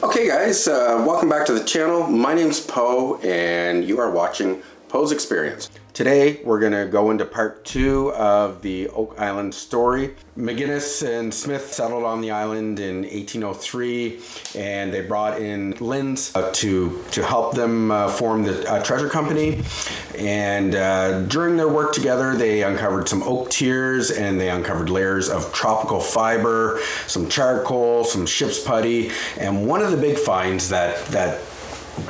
Okay guys, welcome back to the channel. My name's Poe and you are watching Poe's Experience. Today we're going to go into part 2 of the Oak Island story. McGinnis and Smith settled on the island in 1803 and they brought in Linz to help them form the treasure company. And during their work together they uncovered some oak tiers and they uncovered layers of tropical fiber, some charcoal, some ship's putty, and one of the big finds that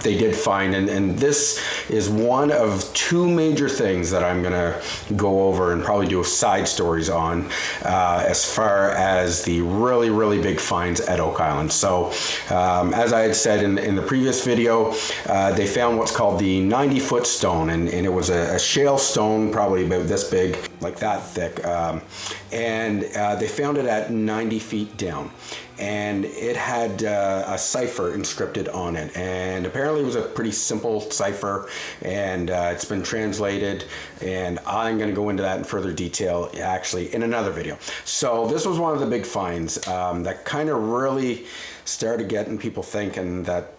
they did find, and this is one of two major things that I'm gonna go over and probably do side stories on as far as the really big finds at Oak Island. So as I had said in the previous video, they found what's called the 90-foot stone, and it was a shale stone probably about this big, like that thick, and they found it at 90 feet down. And it had a cipher inscripted on it, and apparently it was a pretty simple cipher, and it's been translated, and I'm going to go into that in further detail actually in another video. So this was one of the big finds that kind of really started getting people thinking that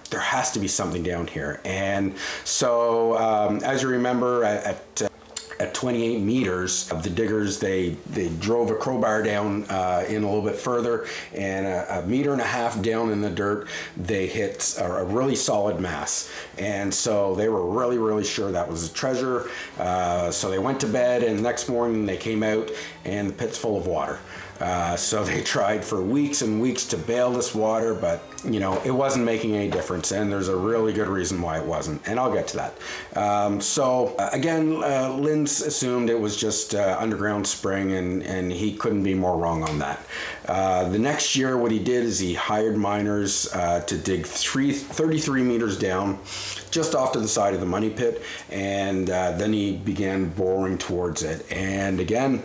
there has to be something down here. And so as you remember, at 28 meters, the diggers, they drove a crowbar down in a little bit further, and a meter and a half down in the dirt, they hit a really solid mass. And so they were really sure that was a treasure. So they went to bed, and the next morning they came out and the pit's full of water. So they tried for weeks and weeks to bail this water, but you know, it wasn't making any difference, and there's a really good reason why it wasn't, and I'll get to that. So again, Linz assumed it was just underground spring, and he couldn't be more wrong on that. The next year, what he did is he hired miners to dig 33 meters down, just off to the side of the money pit, and then he began boring towards it. And again,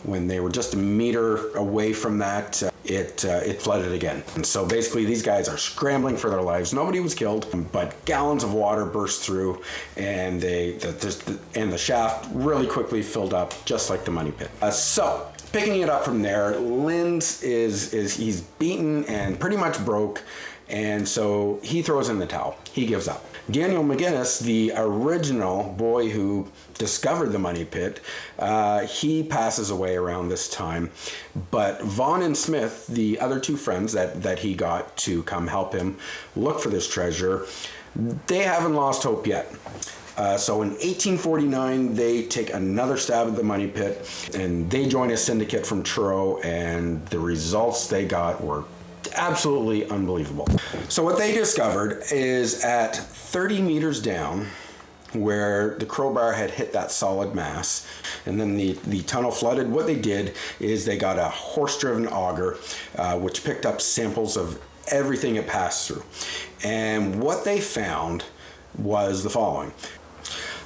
when they were just a meter away from that, it flooded again. And so basically these guys are scrambling for their lives. Nobody was killed, but gallons of water burst through, and the shaft really quickly filled up, just like the money pit. So picking it up from there, Linz he's beaten and pretty much broke, and so he throws in the towel. He gives up. Daniel McGinnis, the original boy who discovered the money pit, he passes away around this time. But Vaughn and Smith, the other two friends that he got to come help him look for this treasure, they haven't lost hope yet. So in 1849, they take another stab at the money pit, and they join a syndicate from Truro, and the results they got were absolutely unbelievable. So what they discovered is at 30 meters down, where the crowbar had hit that solid mass, and then the tunnel flooded, what they did is they got a horse-driven auger, which picked up samples of everything it passed through. And what they found was the following.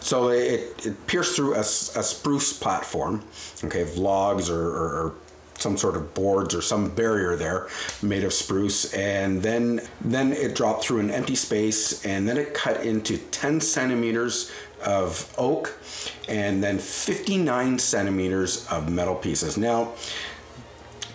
So it pierced through a spruce platform, okay, of logs or some sort of boards or some barrier there made of spruce, and then it dropped through an empty space, and then it cut into 10 centimeters of oak and then 59 centimeters of metal pieces. Now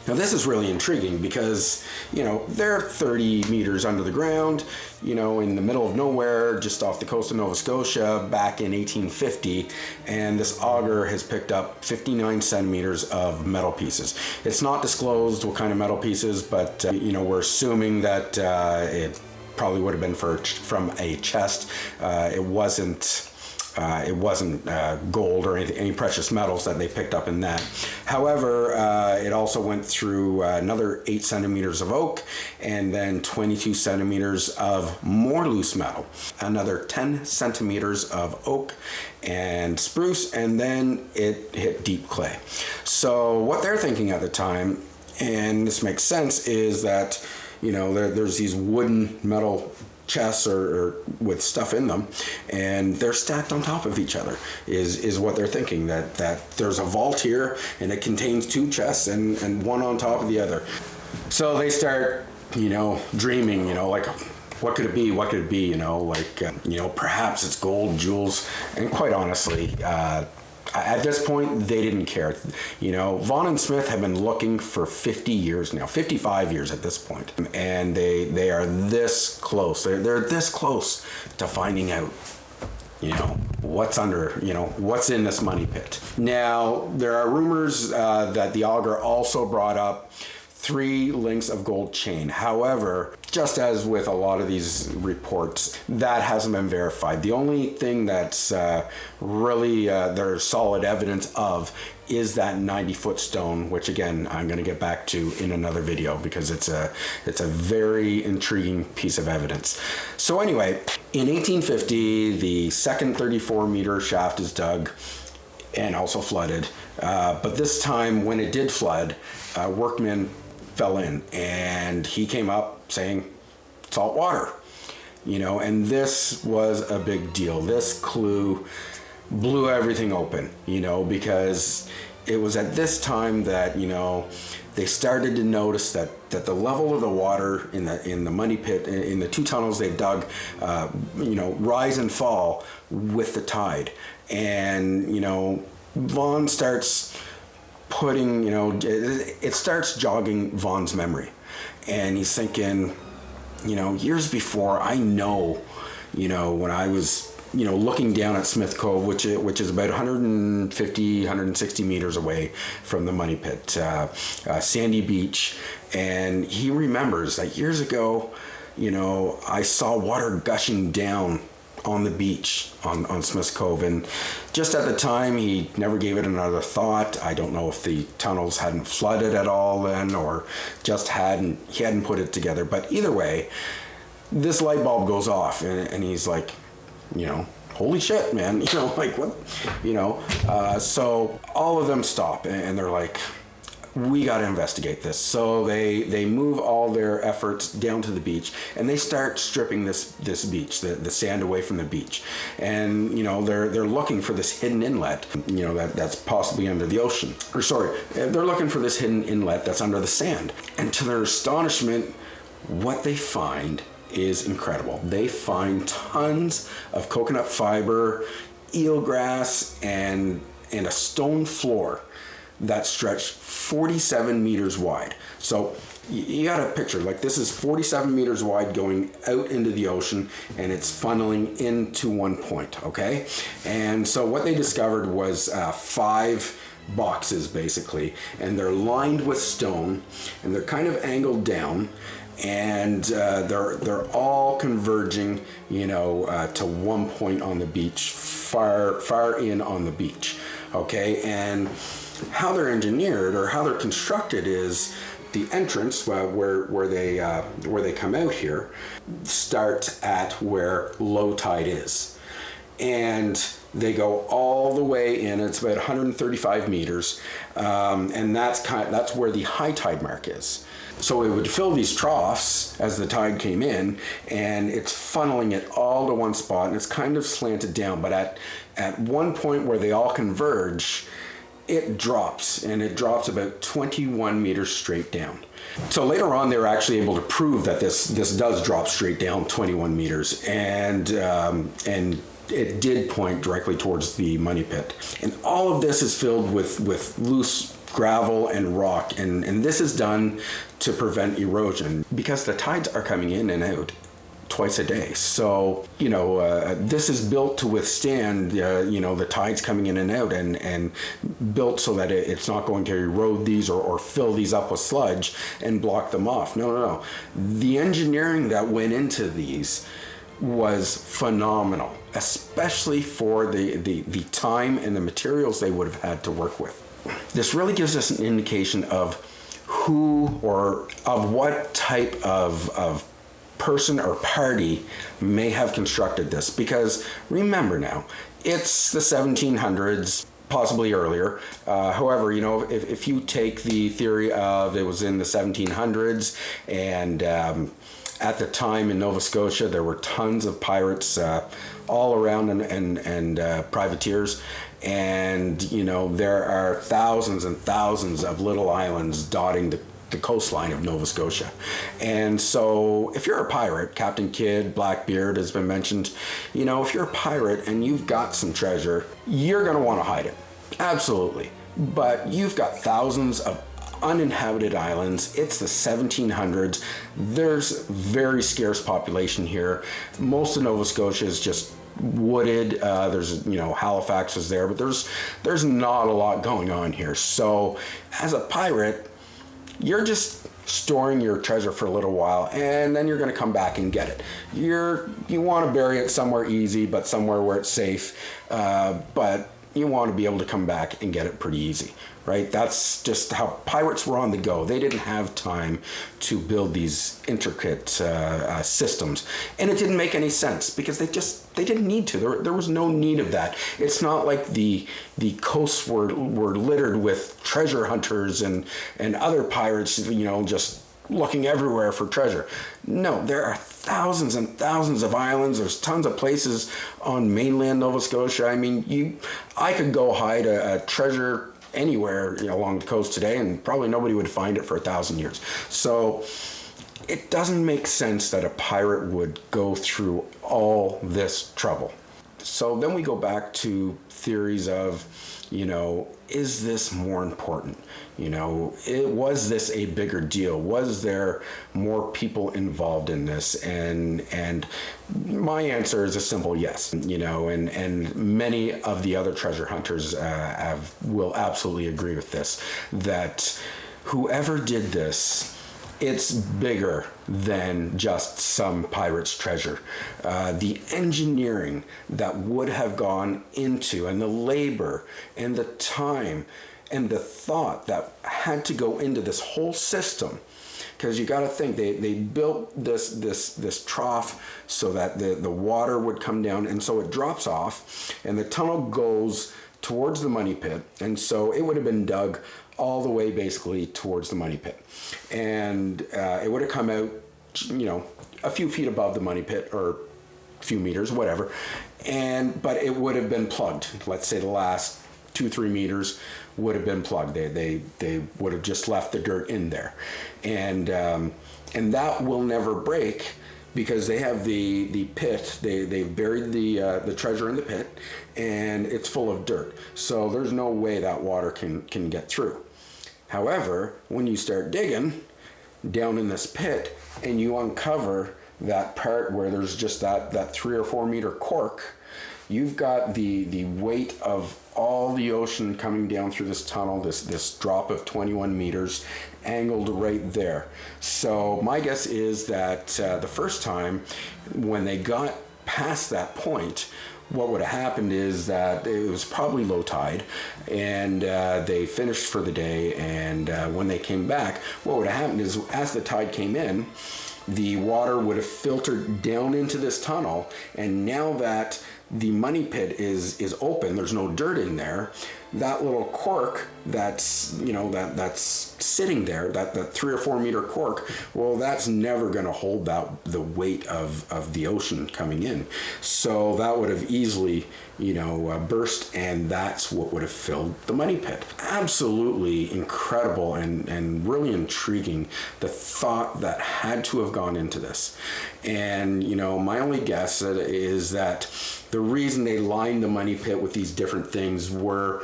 this is really intriguing because, you know, they're 30 meters under the ground, you know, in the middle of nowhere, just off the coast of Nova Scotia back in 1850, and this auger has picked up 59 centimeters of metal pieces. It's not disclosed what kind of metal pieces, but, you know, we're assuming that it probably would have been from a chest. It wasn't gold or any precious metals that they picked up in that. However, it also went through another 8 centimeters of oak, and then 22 centimeters of more loose metal, another 10 centimeters of oak and spruce, and then it hit deep clay. So what they're thinking at the time, and this makes sense, is that, you know, there's these wooden metal chests or with stuff in them, and they're stacked on top of each other, is what they're thinking, that there's a vault here and it contains two chests and one on top of the other. So they start, you know, dreaming, you know, like, what could it be, you know, like, you know, perhaps it's gold, jewels, and quite honestly, At this point, they didn't care. You know, Vaughn and Smith have been looking for 50 years now, 55 years at this point, and they are this close. They're this close to finding out, you know, what's under, you know, what's in this money pit. Now, there are rumors that the auger also brought up 3 links of gold chain. However, just as with a lot of these reports, that hasn't been verified. The only thing that's really there's solid evidence of is that 90-foot stone, which again, I'm going to get back to in another video because it's a very intriguing piece of evidence. So anyway, in 1850, the second 34-meter shaft is dug and also flooded. But this time, when it did flood, workmen fell in, and he came up saying salt water, you know, and this was a big deal. This clue blew everything open, you know, because it was at this time that, you know, they started to notice that the level of the water in the money pit, in the 2 tunnels they dug, you know, rise and fall with the tide. And, you know, Vaughn starts putting, you know, it starts jogging Vaughn's memory, and he's thinking, you know, years before, I know, you know, when I was, you know, looking down at Smith Cove, which is about 150, 160 meters away from the money pit, sandy beach, and he remembers that years ago, you know, I saw water gushing down on the beach on Smith Cove, and just at the time he never gave it another thought. I don't know if the tunnels hadn't flooded at all then, or just he hadn't put it together, but either way, this light bulb goes off, and he's like, you know, holy shit, man, you know, like what, you know, so all of them stop, and they're like, we got to investigate this. So they move all their efforts down to the beach, and they start stripping this beach, the sand away from the beach. And, you know, they're looking for this hidden inlet, you know, that's possibly under the ocean. Or sorry, they're looking for this hidden inlet that's under the sand. And to their astonishment, what they find is incredible. They find tons of coconut fiber, eelgrass, and a stone floor that stretched 47 meters wide. So you got a picture, like this is 47 meters wide going out into the ocean, and it's funneling into one point, okay? And so what they discovered was 5 boxes basically, and they're lined with stone, and they're kind of angled down, and they're all converging, you know, to one point on the beach, far in on the beach, okay? And how they're engineered or how they're constructed is the entrance where they come out here starts at where low tide is, and they go all the way in. It's about 135 meters, and that's where the high tide mark is. So it would fill these troughs as the tide came in, and it's funneling it all to one spot, and it's kind of slanted down. But at one point where they all converge, it drops, and it drops about 21 meters straight down. So later on, they were actually able to prove that this does drop straight down 21 meters, and it did point directly towards the money pit. And all of this is filled with loose gravel and rock, and this is done to prevent erosion because the tides are coming in and out twice a day. So, you know, this is built to withstand, you know, the tides coming in and out, and built so that it's not going to erode these or fill these up with sludge and block them off. No. The engineering that went into these was phenomenal, especially for the time and the materials they would have had to work with. This really gives us an indication of who or of what type of person or party may have constructed this, because remember now, it's the 1700s, possibly earlier. However, you know, if you take the theory of it was in the 1700s, and at the time in Nova Scotia there were tons of pirates all around, and privateers, and you know, there are thousands and thousands of little islands dotting the coastline of Nova Scotia. And so if you're a pirate, Captain Kidd, Blackbeard has been mentioned, you know, if you're a pirate and you've got some treasure, you're going to want to hide it. Absolutely. But you've got thousands of uninhabited islands. It's the 1700s. There's very scarce population here. Most of Nova Scotia is just wooded. There's, Halifax is there, but there's not a lot going on here. So as a pirate, you're just storing your treasure for a little while, and then you're going to come back and get it. You want to bury it somewhere easy, but somewhere where it's safe. But you want to be able to come back and get it pretty easy, right? That's just how pirates were on the go. They didn't have time to build these intricate systems, and it didn't make any sense because they didn't need to. There was no need of that. It's not like the coasts were littered with treasure hunters and other pirates, just looking everywhere for treasure. No, there are thousands and thousands of islands. There's tons of places on mainland Nova Scotia. I mean, I could go hide a treasure anywhere along the coast today, and probably nobody would find it for 1,000 years. So it doesn't make sense that a pirate would go through all this trouble. So then we go back to theories of, is this more important? Was this a bigger deal? Was there more people involved in this? And my answer is a simple yes. And many of the other treasure hunters will absolutely agree with this, that whoever did this, it's bigger than just some pirate's treasure. The engineering that would have gone into, and the labor and the time and the thought that had to go into this whole system, because you got to think they built this trough so that the water would come down, and so it drops off, and the tunnel goes towards the money pit, and so it would have been dug all the way basically towards the money pit, and it would have come out, a few feet above the money pit, or a few meters, whatever, but it would have been plugged. Let's say the last 2-3 meters would have been plugged. They would have just left the dirt in there, and that will never break because they have the pit. They've buried the treasure in the pit, and it's full of dirt. So there's no way that water can get through. However, when you start digging down in this pit and you uncover that part where there's just that 3 or 4 meter cork, you've got the weight of all the ocean coming down through this tunnel, this drop of 21 meters, angled right there. So my guess is that the first time when they got past that point, what would have happened is that it was probably low tide, and they finished for the day, and when they came back, what would have happened is as the tide came in, the water would have filtered down into this tunnel, and now that the money pit is open, there's no dirt in there, that little cork that's that's sitting there, that 3 or 4 meter cork, well, that's never going to hold the weight of the ocean coming in. So that would have easily burst, and that's what would have filled the money pit. Absolutely incredible and really intriguing, the thought that had to have gone into this. And my only guess is that the reason they lined the money pit with these different things were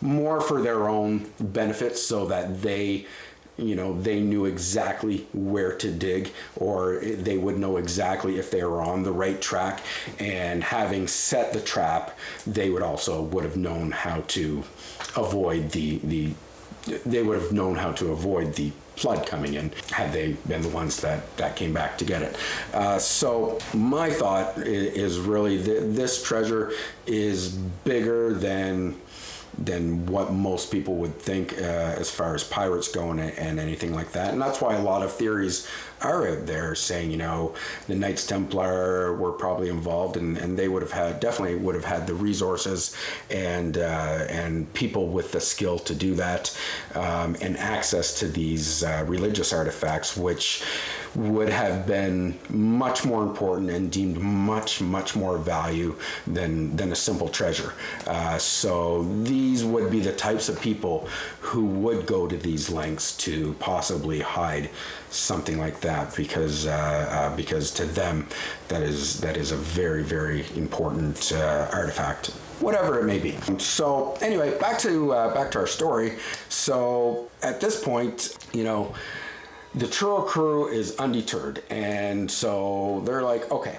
more for their own benefits, so that they knew exactly where to dig, or they would know exactly if they were on the right track, and having set the trap, they would have known how to avoid the flood coming in, had they been the ones that came back to get it. So my thought is really this treasure is bigger than what most people would think as far as pirates go and anything like that. And that's why a lot of theories are out there saying, the Knights Templar were probably involved, and they definitely would have had the resources and people with the skill to do that, and access to these religious artifacts, which would have been much more important and deemed much more value than a simple treasure. So these would be the types of people who would go to these lengths to possibly hide something like that, because to them that is a very important artifact. whatever it may be. So anyway, back to our story. So at this point, you know, the Truro crew is undeterred, and so they're like, okay,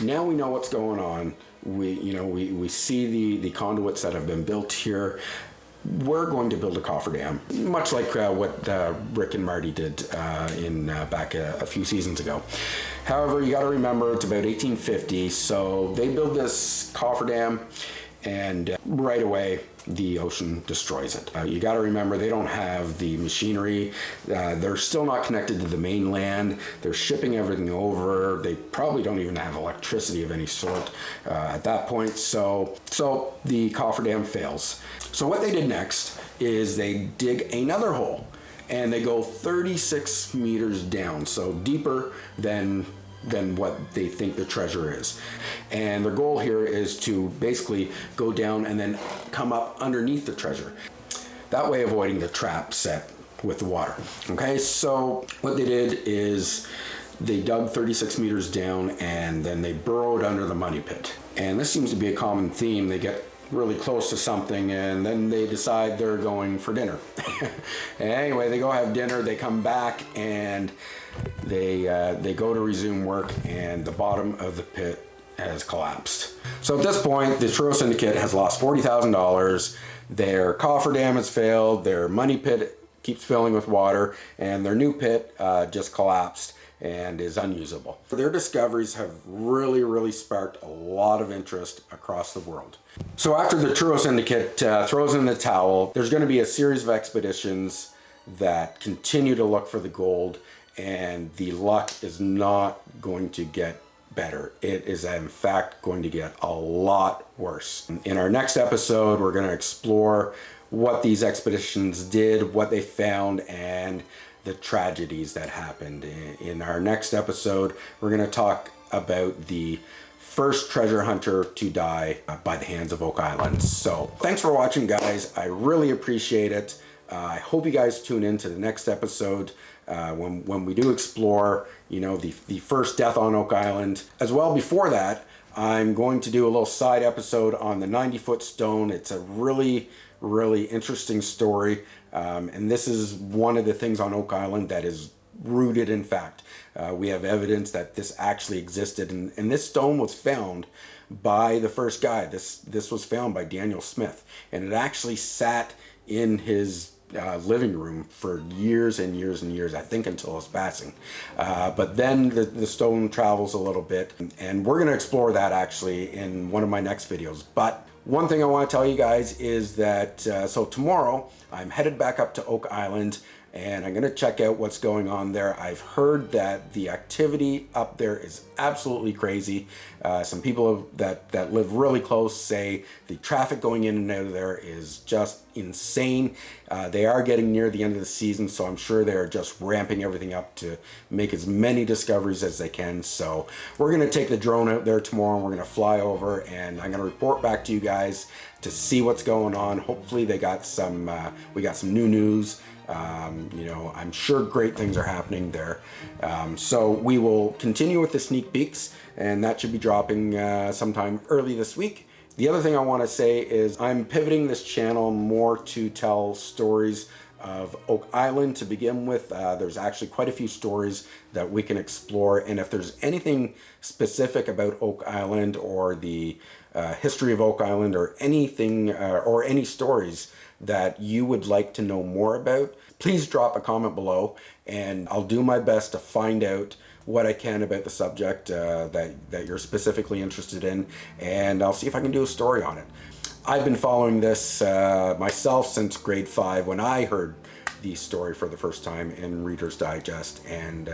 now we know what's going on. We see the conduits that have been built here. We're going to build a cofferdam, much like what Rick and Marty did back a few seasons ago. However, you got to remember it's about 1850, so they build this cofferdam, and right away the ocean destroys it. You got to remember they don't have the machinery. They're still not connected to the mainland. They're shipping everything over. They probably don't even have electricity of any sort at that point. So the cofferdam fails. So what they did next is they dig another hole, and they go 36 meters down, so deeper than what they think the treasure is. And their goal here is to basically go down and then come up underneath the treasure. That way avoiding the trap set with the water. Okay, so what they did is they dug 36 meters down and then they burrowed under the money pit. And this seems to be a common theme. They get really close to something and then they decide they're going for dinner. Anyway, they go have dinner, they come back, and they go to resume work, and the bottom of the pit has collapsed. So at this point, the Truro Syndicate has lost $40,000. Their cofferdam has failed, their money pit keeps filling with water, and their new pit just collapsed and is unusable. Their discoveries have really sparked a lot of interest across the world. So after the Truro Syndicate throws in the towel, there's going to be a series of expeditions that continue to look for the gold, and the luck is not going to get better. It is in fact going to get a lot worse. In our next episode, we're going to explore what these expeditions did, what they found, and the tragedies that happened. In our next episode, we're going to talk about the first treasure hunter to die by the hands of Oak Island. So thanks for watching, guys. I really appreciate it. I hope you guys tune in to the next episode when we do explore, you know, the first death on Oak Island. As well, before that, I'm going to do a little side episode on the 90-foot stone. It's a really interesting story, and this is one of the things on Oak Island that is rooted in fact. We have evidence that this actually existed, and this stone was found by the first guy. This was found by Daniel Smith, and it actually sat in his living room for years and years, I think until his passing. But then the stone travels a little bit, and we're going to explore that actually in one of my next videos. But one thing I want to tell you guys is that so tomorrow I'm headed back up to Oak Island, and I'm going to check out what's going on there. I've heard that the activity up there is absolutely crazy. Some people that live really close say the traffic going in and out of there is just insane. They are getting near the end of the season, so I'm sure they're just ramping everything up to make as many discoveries as they can. So we're going to take the drone out there tomorrow, and we're going to fly over, and I'm going to report back to you guys to see what's going on. Hopefully they got some we got some new news. You know, I'm sure great things are happening there. So we will continue with the sneak peeks, and that should be dropping sometime early this week. The other thing I want to say is I'm pivoting this channel more to tell stories of Oak Island to begin with. There's actually quite a few stories that we can explore, and if there's anything specific about Oak Island or the history of Oak Island or anything or any stories that you would like to know more about, please drop a comment below, and I'll do my best to find out what I can about the subject that you're specifically interested in, and I'll see if I can do a story on it. I've been following this myself since grade 5 when I heard the story for the first time in Reader's Digest, and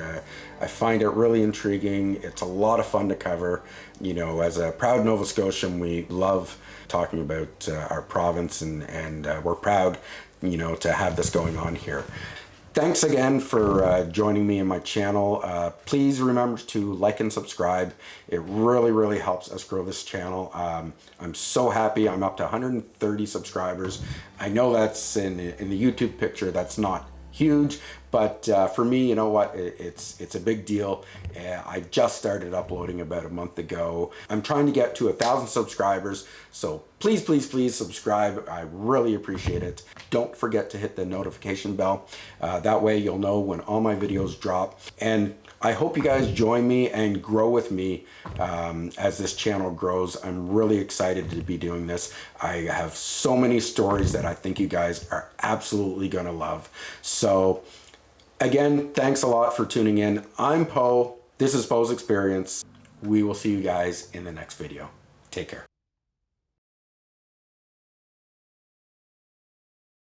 I find it really intriguing. It's a lot of fun to cover. You know, as a proud Nova Scotian, we love talking about our province, and we're proud, you know, to have this going on here. Thanks again for joining me in my channel. Please remember to like and subscribe. It really helps us grow this channel. I'm so happy I'm up to 130 subscribers. I know that's in the YouTube picture, that's not huge, But for me, you know what, it's a big deal. I just started uploading about a month ago. I'm trying to get to 1,000 subscribers, so please, please, please subscribe. I really appreciate it. Don't forget to hit the notification bell. That way you'll know when all my videos drop. And I hope you guys join me and grow with me as this channel grows. I'm really excited to be doing this. I have so many stories that I think you guys are absolutely gonna love. So again, thanks a lot for tuning in. I'm Poe. This is Poe's Experience. We will see you guys in the next video. Take care.